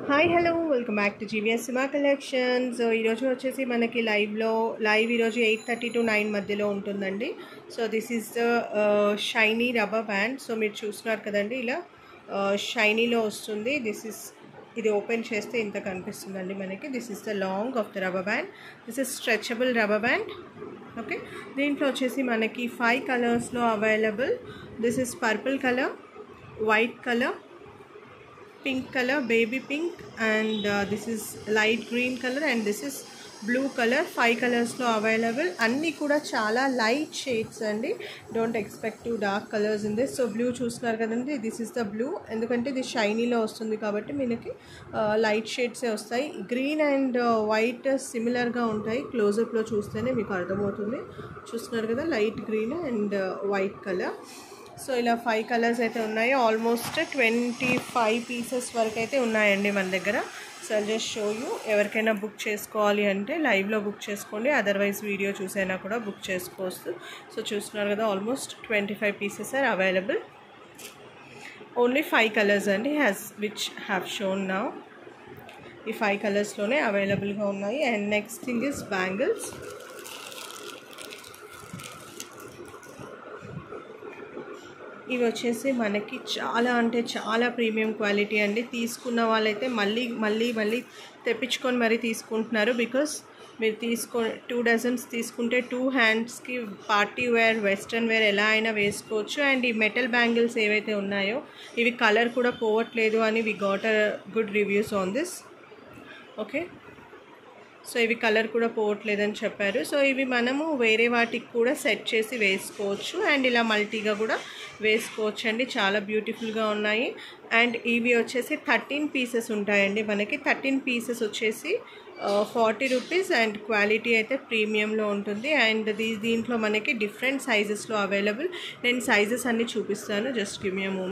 Hi hello welcome back to GVS సిమా collection. So ఈరోజు వచ్చేసి మనకి లైవ్ ఈరోజు 8:30 to 9 మధ్యలో ఉంటుందండి. So this is the shiny rubber band. So మీరు చూస్తున్నారు కదండి, ఇలా షైనీలో వస్తుంది. ఇది ఓపెన్ చేస్తే ఇంత కనిపిస్తుందండి మనకి. This is the long off the rubber band. This is stretchable rubber band. Okay, దీంట్లో వచ్చేసి మనకి 5 కలర్స్లో available. This is purple colour, white colour, pink color, baby pink, and this is light green color, and this is blue color. 5 colors lo available. Anni kuda chala light shades andi. Don't expect too dark colors in this. So blue chustunnaru kadandi, this is the blue. Endukante ఇది shiny lo vastundi kabatti minaki light shades e vastayi. Green and white similar ga untayi. Close up lo chustene meeku ardhamotundi. Chustunnaru kada light green and white color. So ఇలా 5 colours అయితే ఉన్నాయి. Almost 25 pieces వరకు అయితే ఉన్నాయండి మన దగ్గర. So I'll just show you. ఎవరికైనా book చేసుకోవాలి అంటే లైవ్లో బుక్ చేసుకోండి, అదర్వైజ్ వీడియో చూసైనా కూడా బుక్ చేసుకోవచ్చు. సో చూస్తున్నారు కదా, almost 25 pieces are available. Only 5 colours అండి విచ్ హ్యావ్ షోన్ నౌ. ఈ 5 కలర్స్లోనే అవైలబుల్గా ఉన్నాయి. And next thing is bangles. ఇవి వచ్చేసి మనకి చాలా అంటే చాలా ప్రీమియం క్వాలిటీ అండి. తీసుకున్న వాళ్ళైతే మళ్ళీ తెప్పించుకొని మరీ తీసుకుంటున్నారు. బికాస్ మీరు 2 డజన్స్ తీసుకుంటే 2 హ్యాండ్స్కి పార్టీ వేర్, వెస్ట్రన్ వేర్ ఎలా అయినా వేసుకోవచ్చు. అండ్ ఈ మెటల్ బ్యాంగిల్స్ ఏవైతే ఉన్నాయో ఇవి కలర్ కూడా పోవట్లేదు అని we got a good reviews on this. Okay, so ఇవి కలర్ కూడా పోవట్లేదని చెప్పారు. సో ఇవి మనము వేరే వాటికి కూడా సెట్ చేసి వేసుకోవచ్చు. అండ్ ఇలా మల్టీగా కూడా వేసుకోవచ్చు అండి. చాలా బ్యూటిఫుల్గా ఉన్నాయి. అండ్ ఇవి వచ్చేసి 13 పీసెస్ ఉంటాయండి మనకి. 13 పీసెస్ వచ్చేసి 40 రూపీస్. అండ్ క్వాలిటీ అయితే ప్రీమియంలో ఉంటుంది. అండ్ దీంట్లో మనకి డిఫరెంట్ సైజెస్లో అవైలబుల్. నేను సైజెస్ అన్నీ చూపిస్తాను. Just give me a moment.